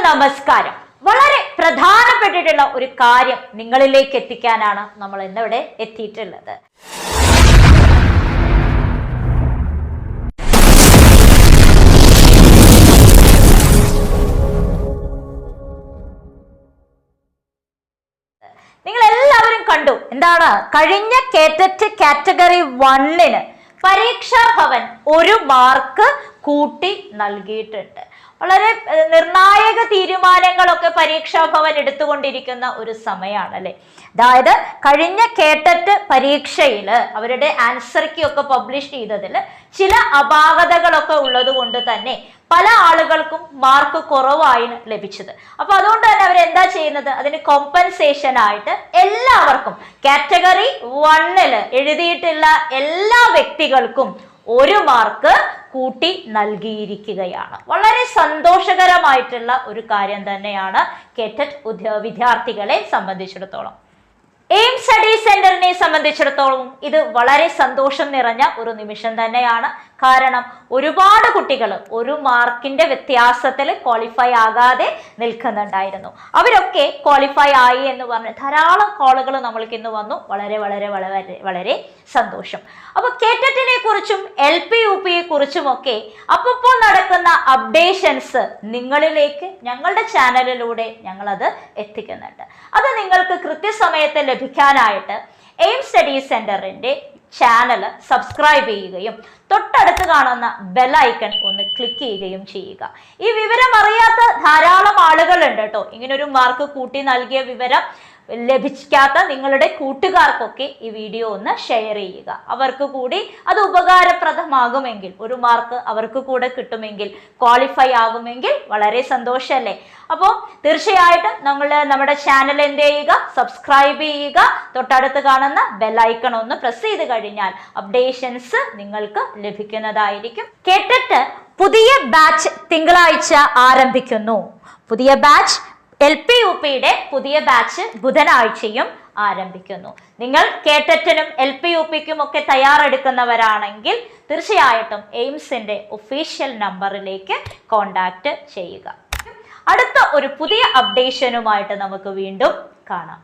നമസ്കാരം. വളരെ പ്രധാനപ്പെട്ടിട്ടുള്ള ഒരു കാര്യം നിങ്ങളിലേക്ക് എത്തിക്കാനാണ് നമ്മൾ ഇന്നിവിടെ എത്തിയിട്ടുള്ളത്. നിങ്ങൾ എല്ലാവരും കണ്ടു, എന്താണ് കഴിഞ്ഞ KTET കാറ്റഗറി 1-ന് പരീക്ഷാ ഭവൻ 1 മാർക്ക് കൂട്ടി നൽകിയിട്ടുണ്ട്. വളരെ നിർണായക തീരുമാനങ്ങളൊക്കെ പരീക്ഷാ ഭവൻ എടുത്തുകൊണ്ടിരിക്കുന്ന ഒരു സമയമാണ് അല്ലെ. അതായത് കഴിഞ്ഞ KTET പരീക്ഷയിൽ അവരുടെ ആൻസർ കീ ഒക്കെ പബ്ലിഷ് ചെയ്തതിൽ ചില അപാകതകളൊക്കെ ഉള്ളത് കൊണ്ട് തന്നെ പല ആളുകൾക്കും മാർക്ക് കുറവായി ലഭിച്ചത്. അപ്പൊ അതുകൊണ്ട് തന്നെ അവർ എന്താ ചെയ്യുന്നത്, അതിന് കോമ്പൻസേഷൻ ആയിട്ട് എല്ലാവർക്കും കാറ്റഗറി 1-ല് എഴുതിയിട്ടുള്ള എല്ലാ വ്യക്തികൾക്കും 1 മാർക്ക് കൂട്ടി നൽകിയിരിക്കുകയാണ്. വളരെ സന്തോഷകരമായിട്ടുള്ള ഒരു കാര്യം തന്നെയാണ് KTET വിദ്യാർത്ഥികളെ സംബന്ധിച്ചിടത്തോളം. എയിം സ്റ്റഡി സെന്ററിനെ സംബന്ധിച്ചിടത്തോളം ഇത് വളരെ സന്തോഷം നിറഞ്ഞ ഒരു നിമിഷം തന്നെയാണ്. കാരണം ഒരുപാട് കുട്ടികൾ 1 മാർക്കിന്റെ വ്യത്യാസത്തിൽ ക്വാളിഫൈ ആകാതെ നിൽക്കുന്നുണ്ടായിരുന്നു. അവരൊക്കെ ക്വാളിഫൈ ആയി എന്ന് പറഞ്ഞ് ധാരാളം കോളുകൾ നമ്മൾക്ക് ഇന്ന് വന്നു. വളരെ വളരെ വളരെ വളരെ സന്തോഷം. അപ്പൊ KTET-നെ കുറിച്ചും LPUP-യെ കുറിച്ചുമൊക്കെ അപ്പോൾ നടക്കുന്ന അപ്ഡേഷൻസ് നിങ്ങളിലേക്ക് ഞങ്ങളുടെ ചാനലിലൂടെ ഞങ്ങളത് എത്തിക്കുന്നുണ്ട്. അത് നിങ്ങൾക്ക് കൃത്യസമയത്ത് ലഭിക്കാനായിട്ട് എയിം സ്റ്റഡി സെന്ററിന്റെ ചാനൽ സബ്സ്ക്രൈബ് ചെയ്യുകയും തൊട്ടടുത്ത് കാണുന്ന ബെൽ ഐക്കൺ ഒന്ന് ക്ലിക്ക് ചെയ്യുകയും ചെയ്യുക. ഈ വിവരം അറിയാത്ത ധാരാളം ആളുകളുണ്ട് കേട്ടോ. ഇങ്ങനൊരു മാർക്ക് കൂട്ടി നൽകിയ വിവരം ലഭിക്കാത്ത നിങ്ങളുടെ കൂട്ടുകാർക്കൊക്കെ ഈ വീഡിയോ ഒന്ന് ഷെയർ ചെയ്യുക. അവർക്ക് കൂടി അത് ഉപകാരപ്രദമാകുമെങ്കിൽ, 1 മാർക്ക് അവർക്ക് കൂടെ കിട്ടുമെങ്കിൽ, ക്വാളിഫൈ ആകുമെങ്കിൽ വളരെ സന്തോഷമല്ലേ. അപ്പോൾ തീർച്ചയായിട്ടും നമ്മുടെ ചാനൽ എന്ത് ചെയ്യുക, സബ്സ്ക്രൈബ് ചെയ്യുക. തൊട്ടടുത്ത് കാണുന്ന ബെൽ ഐക്കൺ ഒന്ന് പ്രസ് ചെയ്ത് കഴിഞ്ഞാൽ അപ്ഡേഷൻസ് നിങ്ങൾക്ക് ലഭിക്കുന്നതായിരിക്കും. KTET പുതിയ ബാച്ച് തിങ്കളാഴ്ച ആരംഭിക്കുന്നു. പുതിയ ബാച്ച് LPUP-യുടെ പുതിയ ബാച്ച് ബുധനാഴ്ചയും ആരംഭിക്കുന്നു. നിങ്ങൾ KTET-നും LPUP-ക്കും ഒക്കെ തയ്യാറെടുക്കുന്നവരാണെങ്കിൽ തീർച്ചയായിട്ടും എയിംസിന്റെ ഒഫീഷ്യൽ നമ്പറിലേക്ക് കോണ്ടാക്ട് ചെയ്യുക. അടുത്ത ഒരു പുതിയ അപ്ഡേഷനുമായിട്ട് നമുക്ക് വീണ്ടും കാണാം.